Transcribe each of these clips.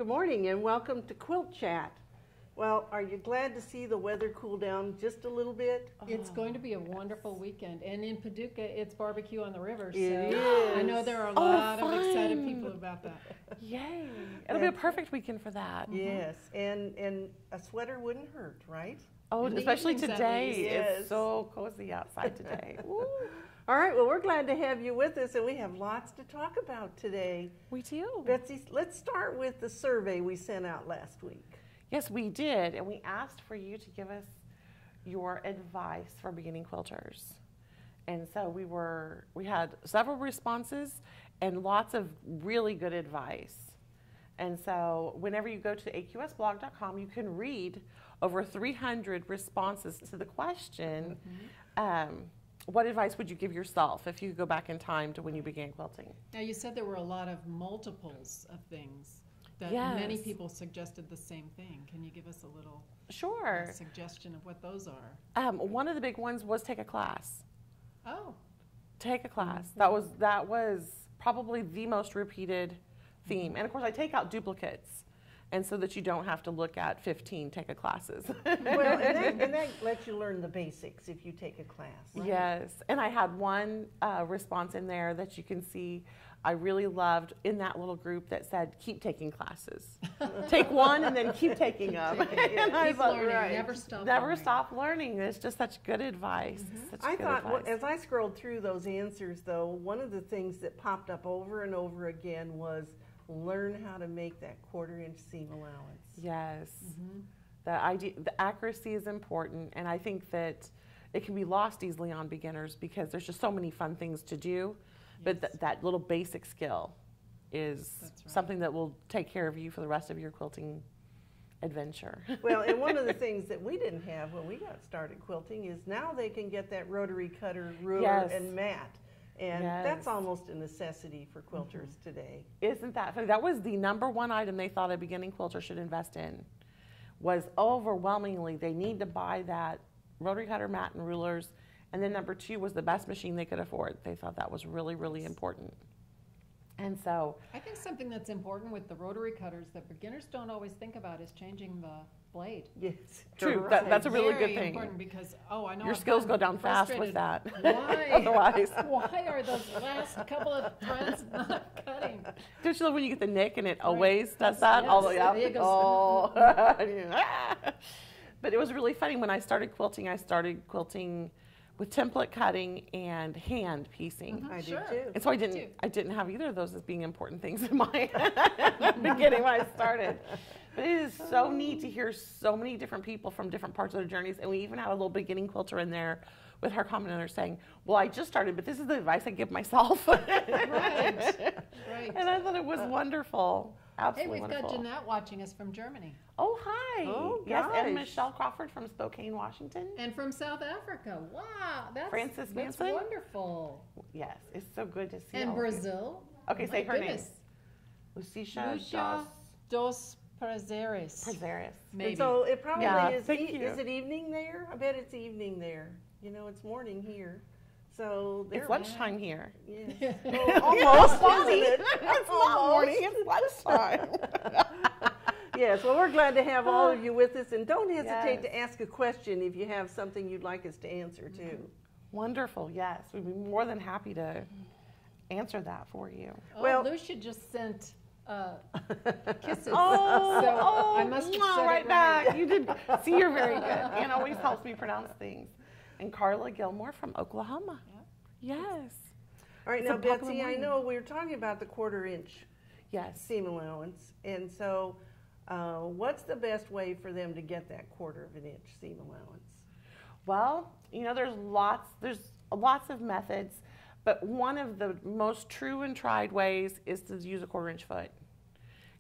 Good morning and welcome to Quilt Chat. Well, are you glad to see the weather cool down just a little bit? It's going to be a wonderful weekend, and in Paducah, it's barbecue on the river. So It is. I know there are a lot of excited people about that. Yay! It'll be a perfect weekend for that. Yes, and a sweater wouldn't hurt, right? Oh, In the especially evenings, at today. least. Yes. It's so cozy outside today. Woo. All right, well, we're glad to have you with us, and we have lots to talk about today. We do. Betsy, let's start with the survey we sent out last week. Yes, we did, and we asked for you to give us your advice for beginning quilters. And so we had several responses and lots of really good advice. And so whenever you go to aqsblog.com, you can read over 300 responses to the question, what advice would you give yourself if you could go back in time to when you began quilting? Now, you said there were a lot of multiples of things that Yes. many people suggested the same thing. Can you give us a little Sure. suggestion of what those are? One of the big ones was take a class. Oh, Take a class. That was probably the most repeated theme. And of course, I take out duplicates, and so that you don't have to look at 15 take a classes. Well, and that lets you learn the basics if you take a class. Right. Yes, and I had one response in there that you can see I really loved in that little group that said, keep taking classes. Take one and then keep taking them. And I keep thought, learning, right. never stop never learning. stop learning. It's just such good advice. Such I good thought, advice. as I scrolled through those answers, though, one of the things that popped up over and over again was learn how to make that 1/4-inch seam allowance. Yes. The accuracy is important, and I think that it can be lost easily on beginners because there's just so many fun things to do. But Yes. that little basic skill is That's right. something that will take care of you for the rest of your quilting adventure. Well, and one of the things that we didn't have when we got started quilting is now they can get that rotary cutter, ruler, Yes. and mat. And Yes. that's almost a necessity for quilters today. Isn't that funny? That was the #1 item they thought a beginning quilter should invest in. Was overwhelmingly they need to buy that rotary cutter, mat, and rulers. And then #2 was the best machine they could afford. They thought that was really, really important. And so, I think something that's important with the rotary cutters that beginners don't always think about is changing the blade. Yes. true, you're that's a right. really Very good thing. important because, I know Your I've skills gotten go down fast with frustrated. that. Why? Otherwise. Why are those last couple of threads not cutting? Don't you love when you get the nick and it always does that Yes, all the way up? it goes- Oh. But it was really funny when I started quilting with template cutting and hand piecing. I Sure. did too. And so I too. didn't have either of those as being important things in my beginning when I started. But it is so neat to hear so many different people from different parts of their journeys. And we even had a little beginning quilter in there with her commenter saying, well, I just started, but this is the advice I give myself. Right, right. And I thought it was wonderful. Hey, Absolutely we've got wonderful. Jeanette watching us from Germany Oh, hi. Oh, yes, and gosh. Michelle Crawford from Spokane, Washington. and from South Africa. Wow, that's Frances that's Manson? wonderful. Yes, it's so good to see And all of you. Brazil. Okay, My say her goodness. name. Lucia Lucia dos Prazeres. Prazeres. Maybe. And so it probably Yeah, is. thank you. Is it evening there? I bet it's evening there. You know, it's morning here. So It's lunchtime here. Yes. Almost. isn't it? It's not morning, it's lunchtime. Yes, well, we're glad to have all of you with us, and don't hesitate Yes. to ask a question if you have something you'd like us to answer, too. Wonderful, yes. We'd be more than happy to answer that for you. Oh, Well- Lucia just sent kisses. Oh, so I must have mwah, said right it back. right. You did. See, you're very good. Ann always helps me pronounce things. And Carla Gilmore from Oklahoma. Yes. All right, It's now, a popular Betsy, I morning. know we were talking about the 1/4-inch Yes. seam allowance, and so what's the best way for them to get that 1/4-inch seam allowance? Well, you know, there's lots of methods, but one of the most true and tried ways is to use a 1/4-inch foot.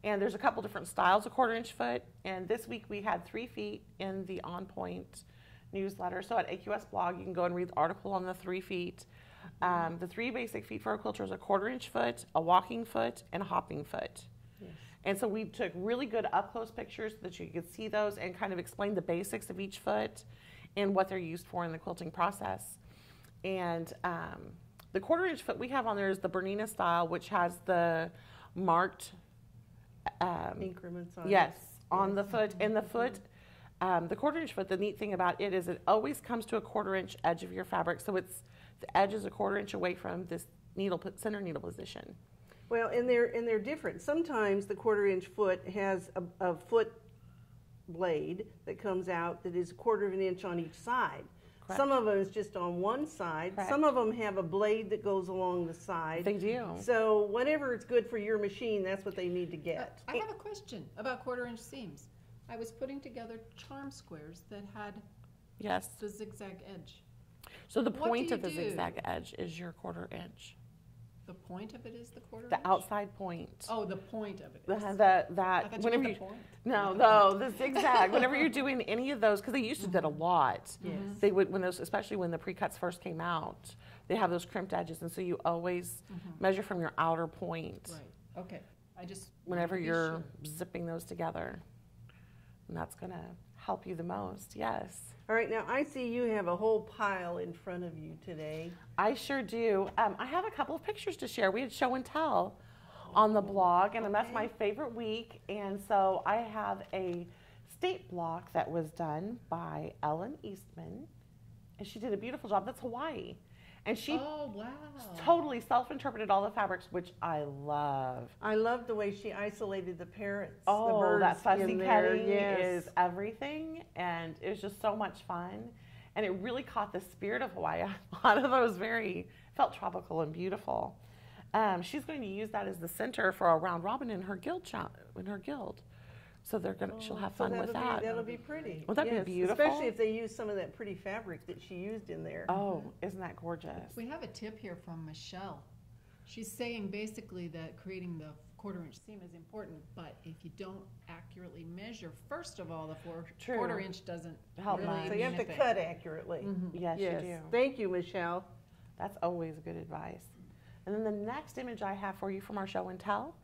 And there's a couple different styles of 1/4-inch foot. And this week we had 3 feet in the On Point newsletter. So at AQS blog, you can go and read the article on the 3 feet. The 3 basic feet for a quilter is a 1/4-inch foot, a walking foot, and a hopping foot. Yes. And so we took really good up-close pictures so that you could see those and kind of explain the basics of each foot and what they're used for in the quilting process. And the 1/4-inch foot we have on there is the Bernina style, which has the marked increments on yes, it. on Yes. the foot. And the foot, the 1/4 inch foot, the neat thing about it is it always comes to a 1/4 inch edge of your fabric. So it's, the edge is a 1/4 inch away from this needle, center needle position. Well, and they're different. Sometimes the 1/4 inch foot has a foot blade that comes out that is 1/4 of an inch on each side. Correct. Some of them is just on one side. Correct. Some of them have a blade that goes along the side. They do. So whatever is good for your machine, that's what they need to get. I have a question about 1/4 inch seams. I was putting together charm squares that had Yes. the zigzag edge. So the What do point you of the do? zigzag edge is your 1/4 inch. The point of it is the 1/4 The inch? outside point. Oh, the point of it The, is. that, I thought you whenever meant you, the point. no, the zigzag, whenever you're doing any of those, because they used to did a lot. Yes. They would, when those, especially when the pre-cuts first came out, they have those crimped edges, and so you always measure from your outer point Right, okay. I just. whenever wanted to be you're sure. zipping those together. And that's gonna help you the most, yes. All right, now I see you have a whole pile in front of you today. I sure do. I have a couple of pictures to share. We had show and tell on the blog, and that's my favorite week. And so I have a state block that was done by Ellen Eastman, and she did a beautiful job. That's Hawaii. And she Oh, wow. totally self-interpreted all the fabrics, which I love. I love the way she isolated the parrots, the Oh, birds that fussy in there. cutting Yes. is everything, and it was just so much fun. And it really caught the spirit of Hawaii. A lot of those felt tropical and beautiful. She's going to use that as the center for a round robin in her guild So she'll have fun with that. That'll be pretty. Won't that be Yes, beautiful? Especially if they use some of that pretty fabric that she used in there. Oh, isn't that gorgeous? We have a tip here from Michelle. She's saying basically that creating the 1/4 inch seam is important, but if you don't accurately measure, first of all, the True. 1/4 inch doesn't Help really much. So you have to mean a cut thing. accurately. Yes, Yes. you do. Thank you, Michelle. That's always good advice. And then the next image I have for you from our show and tell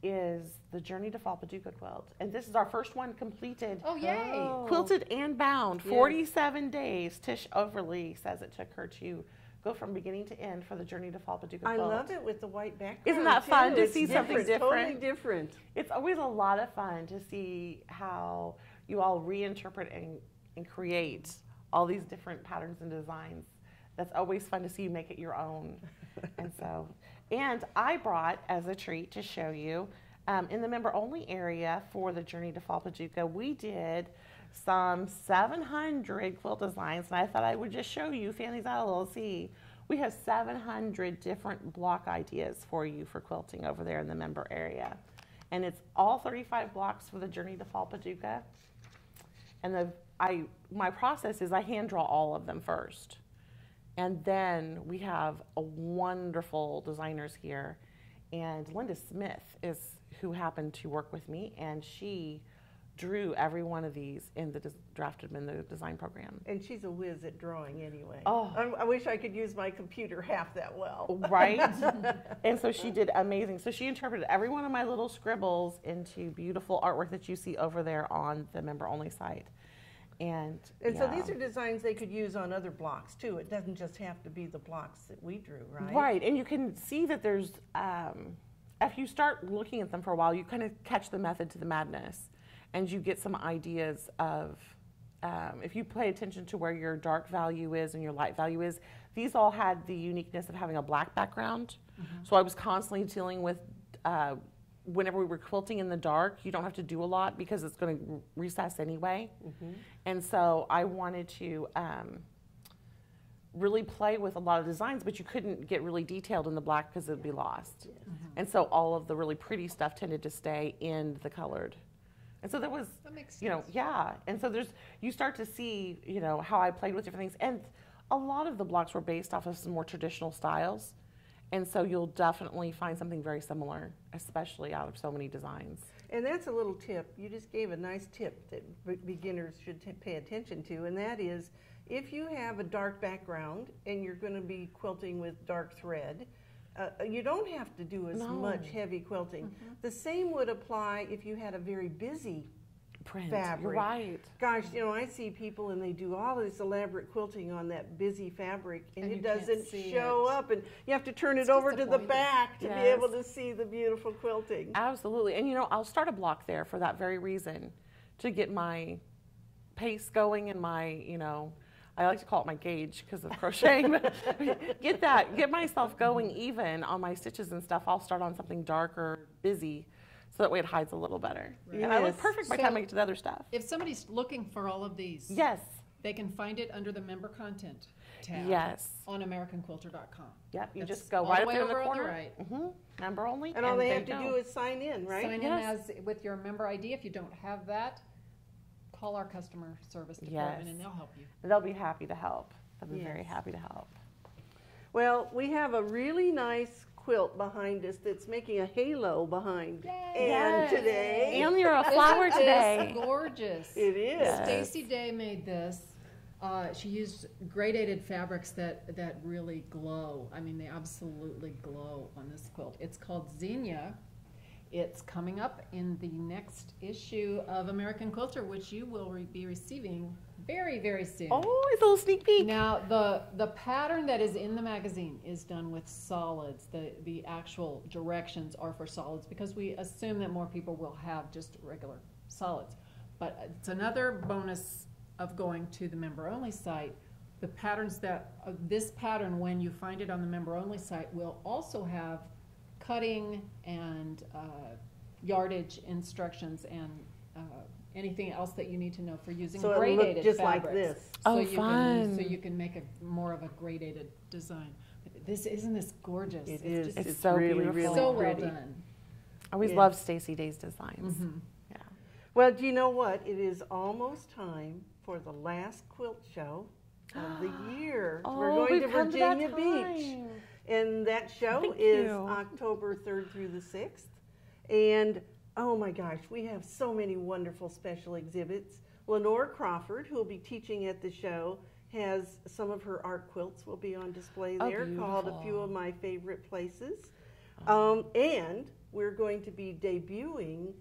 is the Journey to Paducah quilt. And this is our first one completed. Oh, yay. Oh. Quilted and bound, Yes. 47 days. Tish Overly says it took her to go from beginning to end for the Journey to Paducah quilt. I love it with the white background. Isn't that too. fun to It's see something Totally different? different. It's always a lot of fun to see how you all reinterpret and create all these different patterns and designs. That's always fun to see you make it your own. And I brought as a treat to show you, in the member only area for the Journey to Paducah, we did some 700 quilt designs, and I thought I would just show you, fan these out a little, see. We have 700 different block ideas for you for quilting over there in the member area. And it's all 35 blocks for the Journey to Paducah. And my process is I hand draw all of them first. And then we have a wonderful designers here. And Linda Smith is who happened to work with me, and she drew every one of these drafted them in the design program. And she's a whiz at drawing anyway. Oh. I wish I could use my computer half that well. Right? And so she did amazing. So she interpreted every one of my little scribbles into beautiful artwork that you see over there on the member only site. And so these are designs they could use on other blocks too. It doesn't just have to be the blocks that we drew, right? Right, and you can see that there's, if you start looking at them for a while, you kind of catch the method to the madness, and you get some ideas of, if you pay attention to where your dark value is and your light value is, these all had the uniqueness of having a black background. So I was constantly dealing with, whenever we were quilting in the dark, you don't have to do a lot because it's going to recess anyway. And so I wanted to really play with a lot of designs, but you couldn't get really detailed in the black because it would be lost. And so all of the really pretty stuff tended to stay in the colored. And so there was, That makes you know, sense. yeah. And so you start to see, you know, how I played with different things. And a lot of the blocks were based off of some more traditional styles. And so you'll definitely find something very similar, especially out of so many designs. And that's a little tip. You just gave a nice tip that beginners should pay attention to, and that is if you have a dark background and you're going to be quilting with dark thread, you don't have to do as much heavy quilting. The same would apply if you had a very busy Print. fabric. You're right. Gosh, you know, I see people and they do all this elaborate quilting on that busy fabric, and And it you can't doesn't see show it. up, and you have to turn It's it over to the disappointing. back to be Yes. able to see the beautiful quilting. Absolutely. And you know, I'll start a block there for that very reason, to get my pace going and my, you know, I like to call it my gauge because of crocheting, but get myself going even on my stitches and stuff. I'll start on something darker, busy, so that way it hides a little better. Right. And I look Yes. perfect by the time I get to the other stuff. If somebody's looking for all of these, Yes. they can find it under the member content tab Yes. on AmericanQuilter.com. Yep. You That's just go all right the up way there in the over on the corner. right. Member only. And all they there have you to go. do is sign in, right? Sign in Yes. as with your member ID. If you don't have that, call our customer service department Yes. and they'll help you. They'll be happy to help. They'll be very Yes. happy to help. Well, we have a really nice quilt behind us that's making a halo behind. Yay. And Yes. today, And you're a flower Isn't today. this gorgeous. it is. Yes. Stacey Day made this. She used gradated fabrics that really glow. I mean, they absolutely glow on this quilt. It's called ZINNIA. It's coming up in the next issue of American Quilter, which you will be receiving very, very soon. Oh, it's a little sneak peek. Now, the pattern that is in the magazine is done with solids. The actual directions are for solids because we assume that more people will have just regular solids. But it's another bonus of going to the member-only site. The patterns that, this pattern, when you find it on the member-only site, will also have cutting and yardage instructions and anything else that you need to know for using So it'll gradated look just fabrics. like this. Oh, you fun. so you can make more of a gradated design. This isn't this gorgeous. It It's is. just It's so really, beautiful. really so well pretty. done. I always Yeah. love Stacey Day's designs. Mhm. Yeah. Well, do you know what? It is almost time for the last quilt show of the year. We're Oh, going we've to come to that Virginia Beach. time. And that show Thank is you. October 3rd through the 6th. And oh my gosh, we have so many wonderful special exhibits. Lenore Crawford, who will be teaching at the show, has some of her art quilts will be on display Oh, there, called A Few beautiful. of My Favorite Places. And we're going to be debuting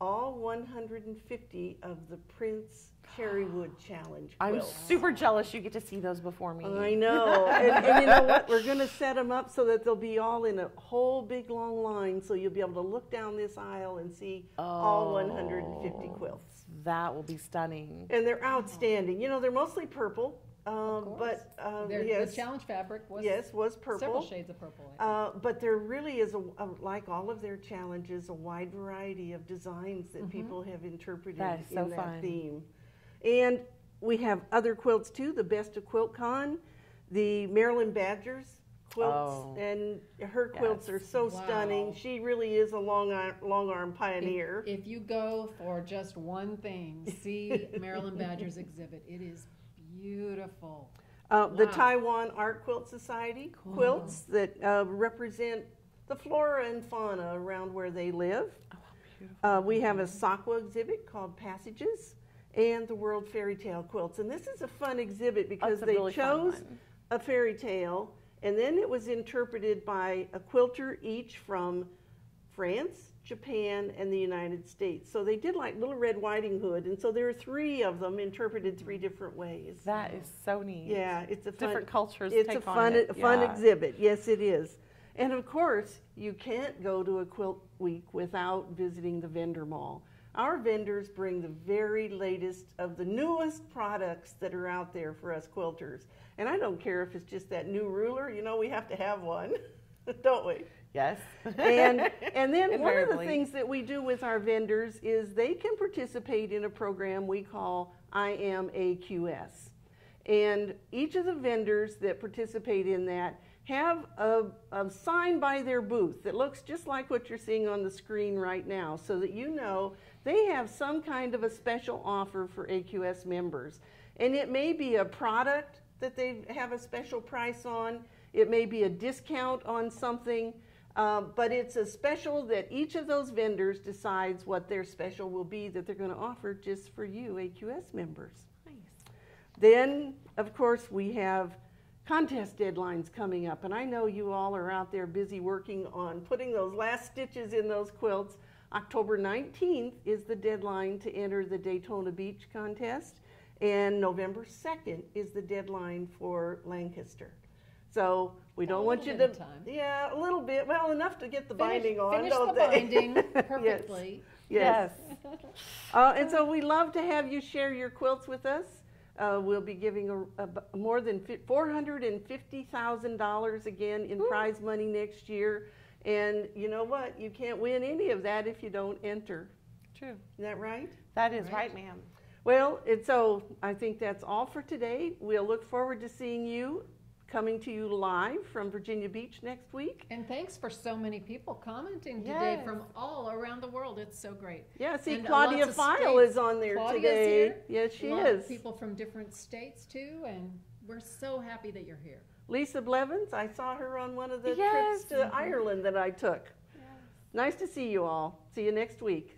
all 150 of the Prince Cherrywood Challenge I'm quilts. super jealous you get to see those before me. I know. And you know what? We're going to set them up so that they'll be all in a whole big long line, so you'll be able to look down this aisle and see all 150 quilts. That will be stunning. And they're outstanding. You know, they're mostly purple, but yes, The challenge fabric was was several purple. shades of purple. I think. But there really is, like all of their challenges, a wide variety of designs that people have interpreted That is so in that fun. theme. And we have other quilts too, the Best of QuiltCon, the Maryland Badgers quilts, Oh. and her quilts Yes. are so Wow. stunning. She really is a long arm pioneer. If you go for just one thing, see Maryland Badger's exhibit. It is beautiful. The Wow. Taiwan Art Quilt Society Cool. quilts that represent the flora and fauna around where they live. Oh, beautiful. We have a Sakwa exhibit called Passages and the World Fairy Tale Quilts. And this is a fun exhibit because That's a they really fun chose one. a fairy tale and then it was interpreted by a quilter each from France, Japan, and the United States. So they did like Little Red Riding Hood, and so there are 3 of them interpreted 3 different ways. That is so neat. Yeah, it's a fun, Different cultures it's take a on fun, it. fun Yeah. exhibit. Yes, it is. And of course, you can't go to a quilt week without visiting the vendor mall. Our vendors bring the very latest of the newest products that are out there for us quilters. And I don't care if it's just that new ruler, you know, we have to have one, don't we? Yes. And then one of the Invariably. things that we do with our vendors is they can participate in a program we call I Am AQS. And each of the vendors that participate in that have a sign by their booth that looks just like what you're seeing on the screen right now, so that you know they have some kind of a special offer for AQS members. And it may be a product that they have a special price on, it may be a discount on something, but it's a special that each of those vendors decides what their special will be that they're going to offer just for you AQS members. Nice. Then, of course, we have contest deadlines coming up, and I know you all are out there busy working on putting those last stitches in those quilts. October 19th is the deadline to enter the Daytona Beach contest, and November 2nd is the deadline for Lancaster. So we don't want you to, yeah, a little bit, well, enough to get the binding on, finish don't the they? binding perfectly. Yes. And so we love to have you share your quilts with us. We'll be giving more than $450,000 again in prize money next year. And you know what? You can't win any of that if you don't enter. True. Is that right? That is right, ma'am. Well, and so I think that's all for today. We'll look forward to seeing you, coming to you live from Virginia Beach next week. And thanks for so many people commenting today from all around the world. It's so great. Yeah, see, And Claudia File is on there Claudia's today. Here. Yes, she lot is. of people from different states too, and we're so happy that you're here. Lisa Blevins, I saw her on one of the trips to Ireland that I took. Yes. Nice to see you all. See you next week.